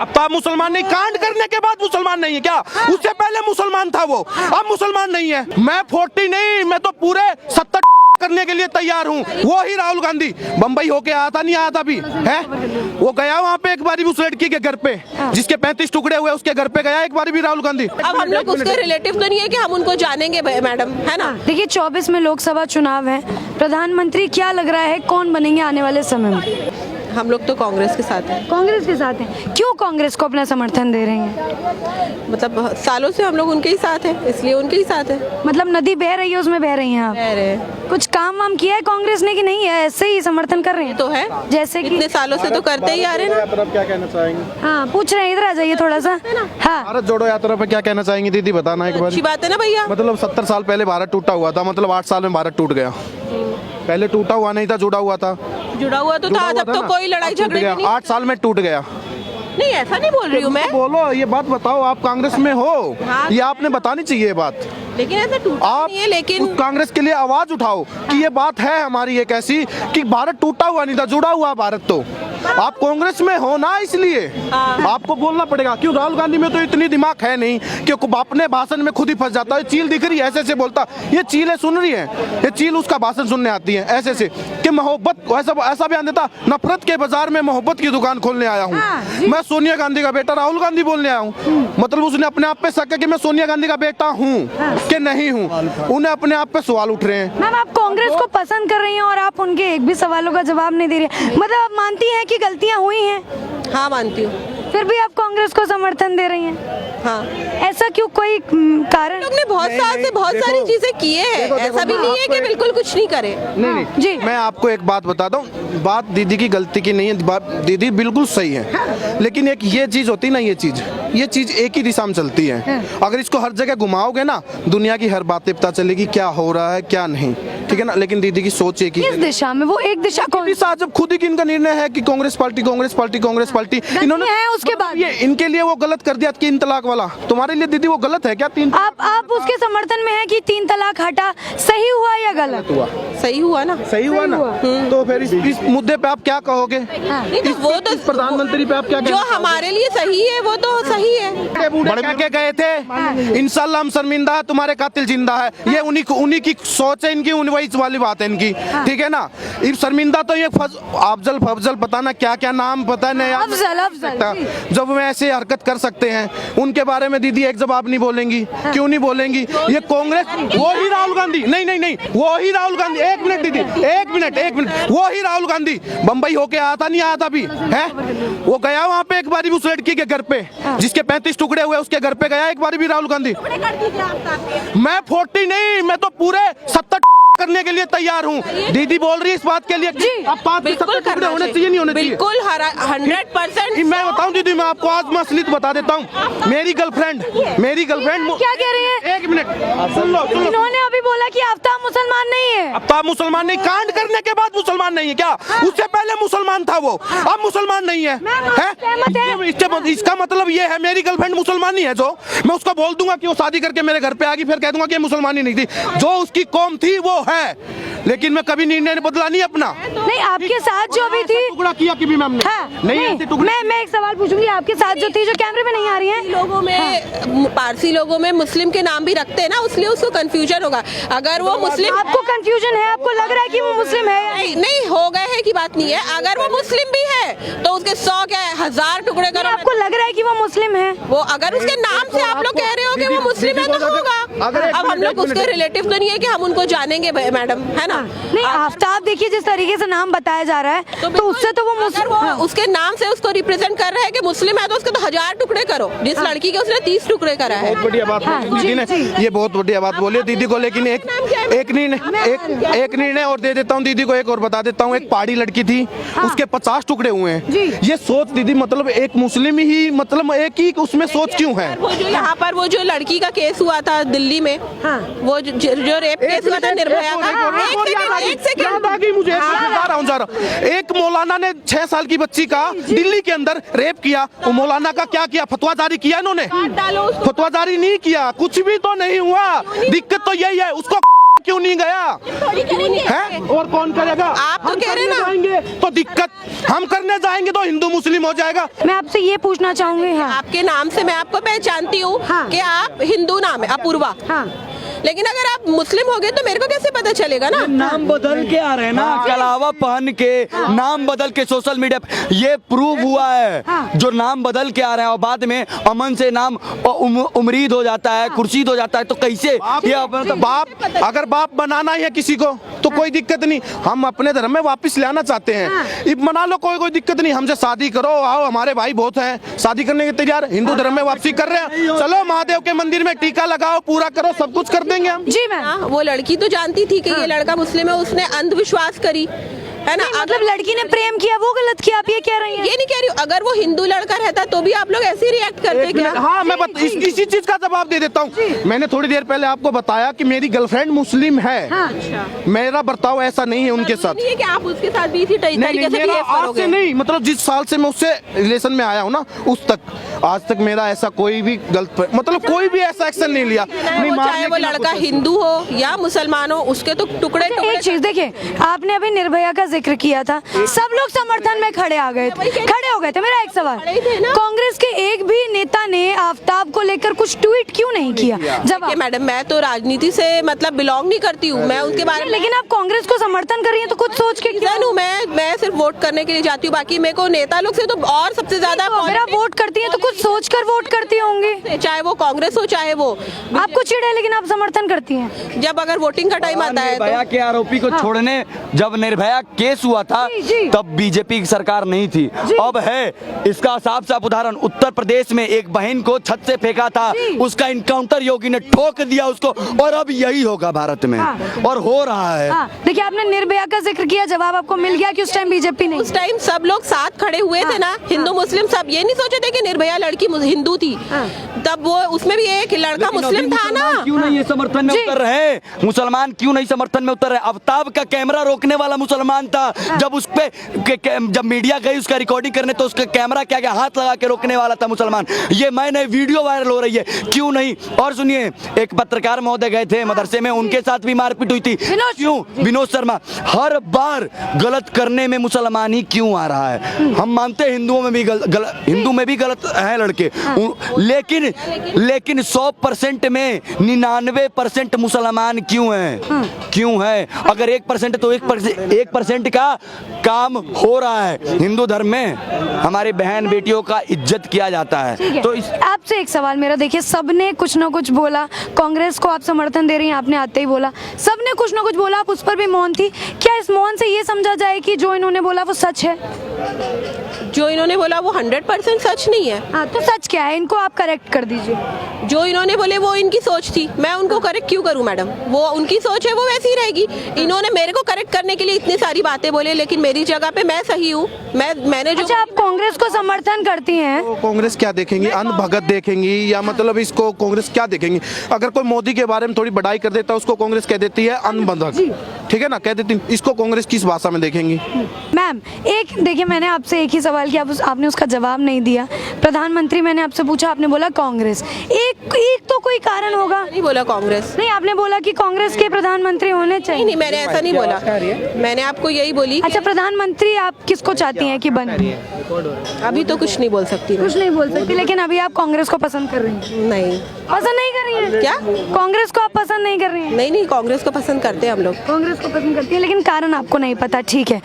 अब तो आप मुसलमान नहीं, कांड करने के बाद मुसलमान नहीं है क्या? उससे पहले मुसलमान था वो, अब मुसलमान नहीं है। मैं 40 नहीं, मैं तो पूरे 70 करने के लिए तैयार हूँ। वो ही राहुल गांधी बम्बई होके आया था, नहीं आया था अभी है? वो गया वहाँ पे एक बारी भी उस लड़की के घर पे जिसके 35 टुकड़े हुए, उसके घर पे गया एक बारी भी राहुल गांधी। अब हम लोग उसके रिलेटिव तो नहीं है कि हम उनको जानेंगे मैडम, है ना? देखिए 24 में लोकसभा चुनाव है, प्रधानमंत्री क्या लग रहा है कौन बनेंगे आने वाले समय में? हम लोग तो कांग्रेस के साथ हैं। कांग्रेस के साथ हैं। क्यों कांग्रेस को अपना समर्थन दे रहे हैं? मतलब सालों से हम लोग उनके ही साथ हैं, इसलिए उनके ही साथ हैं। मतलब नदी बह रही है उसमें बह रही हैं आप? कह रहे हैं कुछ काम वाम किया है कांग्रेस ने कि नहीं है, ऐसे ही समर्थन कर रहे हैं? तो है, जैसे कि इतने सालों से तो करते ही आ रहे हैं ना। क्या कहना चाहेंगे? हाँ पूछ रहे हैं, इधर आ जाइए थोड़ा सा। हाँ भारत जोड़ो यात्रा पे क्या कहना चाहेंगी दीदी, बताना एक बार। अच्छी बात है ना भैया। मतलब 70 साल पहले भारत टूटा हुआ था, मतलब 8 साल में भारत टूट गया। पहले टूटा हुआ नहीं था, जुड़ा हुआ था। जुड़ा हुआ तो था, जब तो कोई लड़ाई झगड़े नहीं। 8 साल में टूट गया। नहीं ऐसा नहीं बोल रही हूँ मैं। बोलो ये बात बताओ, आप कांग्रेस में हो, ये आपने बतानी चाहिए ये बात। लेकिन ऐसा टूटा आप नहीं है। लेकिन उस कांग्रेस के लिए आवाज उठाओ कि ये बात है हमारी एक ऐसी कि भारत टूटा हुआ नहीं था, जुड़ा हुआ भारत। तो आप कांग्रेस में हो ना, इसलिए आपको बोलना पड़ेगा। क्यों राहुल गांधी में तो इतनी दिमाग है नहीं कि अपने भाषण में खुद ही फंस जाता है। चील दिख रही है ऐसे ऐसे बोलता, ये चील है सुन रही है, ये चील उसका भाषण सुनने आती है ऐसे ऐसे कि मोहब्बत, ऐसा बयान देता, नफरत के बाजार में मोहब्बत की दुकान खोलने आया हूँ मैं, सोनिया गांधी का बेटा राहुल गांधी बोलने आया हूँ। मतलब उसने अपने आप पे शक है कि मैं सोनिया गांधी का बेटा हूँ कि नहीं हूँ, उन्हें अपने आप पे सवाल उठ रहे हैं। मैम आप कांग्रेस को पसंद कर रही हैं और आप उनके एक भी सवालों का जवाब नहीं दे रही, मतलब आप मानती हैं कि गलतियां हुई हैं? हाँ मानती हूँ। फिर भी आप कांग्रेस को समर्थन दे रही हैं? हाँ ऐसा क्यों, कोई कारण? लोग ने बहुत साल से बहुत सारी चीजें की है, ऐसा भी नहीं है कि बिल्कुल कुछ नहीं करे। नहीं जी मैं आपको एक बात बताता हूँ, बात दीदी की गलती की नहीं है, बात दीदी बिल्कुल सही है। लेकिन एक ये चीज होती है ना, ये चीज एक ही दिशा में चलती है। अगर इसको हर जगह घुमाओगे ना, दुनिया की हर बातें पता चलेगी क्या हो रहा है क्या नहीं, ठीक है ना? लेकिन दीदी की सोच एक ही किस दिशा में? वो एक दिशा कौन दिशा, जब खुद ही इनका निर्णय है कि कांग्रेस पार्टी इन्होंने है उसके बाद ये इनके लिए वो गलत कर दिया 3 तलाक वाला। तुम्हारे लिए दीदी वो गलत है क्या? 3 आप उसके समर्थन में है कि 3 तलाक हटा, सही हुआ या गलत हुआ? सही हुआ ना। सही हुआ ना। तो फिर इस मुद्दे पे आप क्या कहोगे? नहीं तो वो तो प्रधानमंत्री पे आप क्या जो हमारे लिए सही है वो तो सही है। बड़े के गए थे, इंशाल्लाह हम शर्मिंदा है, तुम्हारे कातिल जिंदा है। ये उन्हीं की सोच है इनकी, वही वाली बात है इनकी, ठीक है ना? शर्मिंदा तो ये अफजल पता ना क्या क्या नाम पता नहीं, अफजल जब वो ऐसे हरकत कर सकते हैं, उनके बारे में दीदी एक जवाब नहीं बोलेंगी। क्यों नहीं बोलेंगी? ये कांग्रेस, वो ही राहुल गांधी, नहीं वो ही राहुल गांधी, एक मिनट दीदी, एक मिनट, वो ही राहुल गांधी बम्बई होके आया था, नहीं आया था अभी है? वो गया वहाँ पे एक बारी उस लड़की के घर पे जिसके 35 टुकड़े हुए, उसके घर पे गया एक बारी भी राहुल गांधी। मैं 40 नहीं, मैं तो पूरे 70 करने के लिए तैयार हूँ। दीदी बोल रही है इस बात के लिए अब 5 टुकड़े होने चाहिए, नहीं होने चाहिए? बिल्कुल 100%। मैं बताऊं दीदी, मैं आपको आज मैं असलियत बता देता हूँ। मेरी गर्लफ्रेंड क्या कह रही है? एक मिनट सुन लो। इन्होंने अभी बोला कि आफ्ताब मुसलमान नहीं है। अब तो आप मुसलमान नहीं, कांड करने के बाद मुसलमान नहीं है क्या? उससे पहले मुसलमान था वो, अब मुसलमान नहीं है, इसका मतलब ये है मेरी गर्लफ्रेंड मुसलमान ही है। जो मैं उसको बोल दूंगा कि वो शादी करके मेरे घर पे आ गई, फिर कह दूंगा कि मुसलमान ही नहीं थी, जो उसकी कौम थी वो है। लेकिन मैं कभी निर्णय बदला नहीं अपना। नहीं आपके साथ जो भी थी, टुकड़ा किया कि भी मैम ने नहीं मैं एक सवाल पूछूंगी, आपके साथ जो थी जो कैमरे में नहीं आ रही है, लोगों में पारसी लोगों में मुस्लिम के नाम भी रखते हैं ना, इसलिए उसको कंफ्यूजन होगा। अगर वो मुस्लिम, आपको कंफ्यूजन है, आपको लग रहा है कि वो मुस्लिम है? नहीं हो गए है की बात नहीं है। अगर वो मुस्लिम भी है तो उसके 100 क्या 1000 टुकड़े करो। आपको लग रहा है कि वो मुस्लिम है? वो अगर उसके नाम से आप लोग कह रहे हो कि वो मुस्लिम है तो होगा। अब हम लोग उसके रिलेटिव तो नहीं है कि हम उनको जानेंगे मैडम, है ना? नहीं आफ्ताब देखिए जिस तरीके से नाम बताया जा रहा है तो उससे तो वो मुस्लिम, उसके नाम से उसको रिप्रेजेंट कर रहा है कि मुस्लिम है तो उसके तो 1000 टुकड़े करो। जिस लड़की के उसने 30 टुकड़े करा है। बहुत बढ़िया बात दीदी ने, ये बहुत बढ़िया बात बोली दीदी को। लेकिन एक निर्णय और दे देता हूँ दीदी को, एक और बता देता हूँ। एक पहाड़ी लड़की थी, उसके 50 टुकड़े हुए हैं। ये सोच दीदी, मतलब एक मुस्लिम ही, मतलब एक ही उसमें सोच क्यों है? वो जो यहाँ पर वो जो लड़की का केस हुआ था दिल्ली में, वो जो रेप केस हुआ था निर्भया का, एक सेकंड मुझे जा रहा हूँ। एक मौलाना ने 6 साल की बच्ची का दिल्ली के अंदर रेप किया। वो मौलाना का क्या किया? फतवा जारी किया इन्होंने? फतवा जारी नहीं किया, कुछ भी तो नहीं हुआ। दिक्कत तो यही है, उसको क्यों नहीं गया है? और कौन करेगा? आप तो हम कह रहे करने ना। जाएंगे तो दिक्कत, हम करने जाएंगे तो हिंदू मुस्लिम हो जाएगा। मैं आपसे ये पूछना चाहूंगी। हाँ आपके नाम से मैं आपको पहचानती हूँ हाँ। कि आप हिंदू नाम है अपूर्वा, हाँ लेकिन अगर आप मुस्लिम हो गए तो मेरे को कैसे पता चलेगा ना? नाम बदल के आ रहे हैं ना, कलावा पहन के नाम बदल के सोशल मीडिया पे ये प्रूव हुआ है। हाँ। जो नाम बदल के आ रहे हैं और बाद में अमन से नाम उमरीद हो जाता है, खुर्शीद हो जाता है, तो कैसे ये अपना बाप, अगर बाप बनाना ही है किसी को तो कोई दिक्कत नहीं, हम अपने धर्म में वापस ले आना चाहते हैं, इब मना लो, कोई दिक्कत नहीं, हमसे शादी करो, आओ, हमारे भाई बहुत हैं, शादी करने के तैयार, हिंदू धर्म में वापसी कर रहे हैं, चलो महादेव के मंदिर में टीका लगाओ, पूरा करो, सब कुछ कर देंगे हम। जी मैम। हाँ, वो लड़की तो जानती थी कि ये लड़का मुस्लिम है, उसने अंधविश्वास करी है ना। मतलब लड़की ने प्रेम किया वो गलत किया, आप ये कह रही हैं? ये नहीं कह रही हूँ, अगर वो हिंदू लड़का रहता तो भी आप लोग ऐसे ही रिएक्ट करते एक क्या? मिनट, हाँ मैं इसी चीज का जवाब दे देता हूँ। मैंने थोड़ी देर पहले आपको बताया कि मेरी गर्लफ्रेंड मुस्लिम है, मेरा बर्ताव ऐसा नहीं है उनके साथ। नहीं है कि आप उसके साथ भी इसी नहीं, तरीके से मेरा बिहेव आज करोगे। से नहीं, मतलब जिस साल से मैं उससे रिलेशन में आया हूँ ना, उस तक आज तक मेरा ऐसा कोई भी गलत, मतलब कोई भी ऐसा एक्शन नहीं लिया। नहीं, वो मारने चाहे वो की ना लड़का कुछ। हिंदू हो या मुसलमान हो, उसके तो टुकड़े एक टुकड़े चीज देखिए, आपने अभी निर्भया का जिक्र किया था, सब लोग समर्थन में खड़े आ गए थे, खड़े हो गए थे। मेरा एक सवाल, खड़े थे ना। कांग्रेस के एक भी नेता ने आफ्ताब को लेकर कुछ ट्वीट क्यों नहीं किया? जब देखिए मैडम, मैं तो राजनीति से मतलब बिलोंग नहीं करती हूँ, मैं उनके बारे में लेकिन आप कांग्रेस को समर्थन कर रही हैं तो कुछ सोच के क्यों? जानू, मैं सिर्फ वोट करने के लिए जाती हूँ, बाकी मेरे को नेता लोग से तो और सबसे ज्यादा तो अगर आप वोट करती हैं तो कुछ सोच कर वोट करती होंगी। चाहे वो कांग्रेस हो चाहे वो, आपको चिढ़ है लेकिन आप समर्थन करती हैं। जब अगर वोटिंग का टाइम आता है निर्भया तो के आरोपी को छोड़ने, जब निर्भया केस हुआ था जी, जी। तब बीजेपी की सरकार नहीं थी, अब है। इसका साफ साफ उदाहरण, उत्तर प्रदेश में एक बहन को छत से फेंका था, जी। उसका इनकाउंटर योगी ने ठोक दिया उसको, और अब यही होगा भारत में, हाँ। और हो रहा है। हाँ, देखिए आपने निर्भया का जिक्र किया, जवाब आपको मिल गया कि उस टाइम बीजेपी नहीं। उस टाइम सब लोग साथ खड़े हुए थे ना, हिंदू मुस्लिम सब, ये नहीं सोचे थे कि निर्भया लड़की हिंदू थी, तब वो उसमें भी एक लड़का मुस्लिम था ना। क्यों नहीं ये समर्थन में जी। उतर रहे? मुसलमान क्यों नहीं समर्थन में उतर रहे? अफ्ताब का कैमरा रोकने वाला मुसलमान था, जब उस पे जब मीडिया गई उसका रिकॉर्डिंग करने तो उसका कैमरा क्या गया, हाथ लगा के रोकने वाला था मुसलमान। ये मैंने वीडियो वायरल हो रही है, क्यों नहीं? और सुनिए, एक पत्रकार महोदय गए थे मदरसे में, उनके साथ भी मारपीट हुई थी, क्यों? विनोद शर्मा। हर बार गलत करने में मुसलमान ही क्यों आ रहा है? हम मानते हैं हिंदुओं में भी हिंदू में भी गलत है लड़के, लेकिन 100% में 99% मुसलमान क्यों हैं? क्यों है? अगर 1% तो 1% का काम हो रहा है। हिंदू धर्म में हमारी बहन बेटियों का इज्जत किया जाता है। तो आपसे एक सवाल मेरा, देखिए सबने कुछ ना कुछ बोला, कांग्रेस को आप समर्थन दे रही हैं, आपने आते ही बोला, सबने कुछ ना कुछ बोला, आप उस पर भी मौन थी। क्या इस मौन से ये समझा जाए कि जो इन्होंने बोला वो सच है? जो इन्होंने बोला वो 100% सच नहीं है। हाँ, तो सच क्या है? इनको आप करेक्ट कर दीजिए। जो इन्होंने बोले वो इनकी सोच थी, मैं उनको करेक्ट क्यों करूं मैडम? वो उनकी सोच है, वो वैसी ही रहेगी। इन्होंने मेरे को करेक्ट करने के लिए इतनी सारी बातें बोले, लेकिन मेरी जगह पे मैं सही हूँ। मैंने जो अच्छा, आप कांग्रेस को समर्थन करती हैं? तो कांग्रेस क्या देखेंगी? अंध भगत देखेंगी या मतलब इसको कांग्रेस क्या देखेंगी? अगर कोई मोदी के बारे में थोड़ी बड़ाई कर देता है उसको कांग्रेस कह देती है अंध भगत, ठीक है ना, कह देती। इसको कांग्रेस किस भाषा में देखेंगी? मैम एक देखिए, मैंने आपसे एक ही सवाल किया, आपने उसका जवाब नहीं दिया। प्रधानमंत्री मैंने आपसे पूछा, आपने बोला कांग्रेस। एक तो कोई कारण होगा। नहीं बोला कांग्रेस, नहीं, आपने बोला कि कांग्रेस के प्रधानमंत्री होने चाहिए। नहीं मैंने ऐसा नहीं बोला, मैंने आपको यही बोली। अच्छा, प्रधानमंत्री आप किसको चाहती हैं कि बने? अभी तो कुछ नहीं बोल सकती मैं। कुछ नहीं बोल सकती, लेकिन अभी आप कांग्रेस को पसंद कर रही हैं? नहीं पसंद नहीं कर रही हैं? क्या? कांग्रेस को आप पसंद नहीं कर रही हैं? नहीं कांग्रेस को पसंद करते हैं हम लोग। कांग्रेस को पसंद करती है, लेकिन कारण आपको नहीं पता, ठीक है।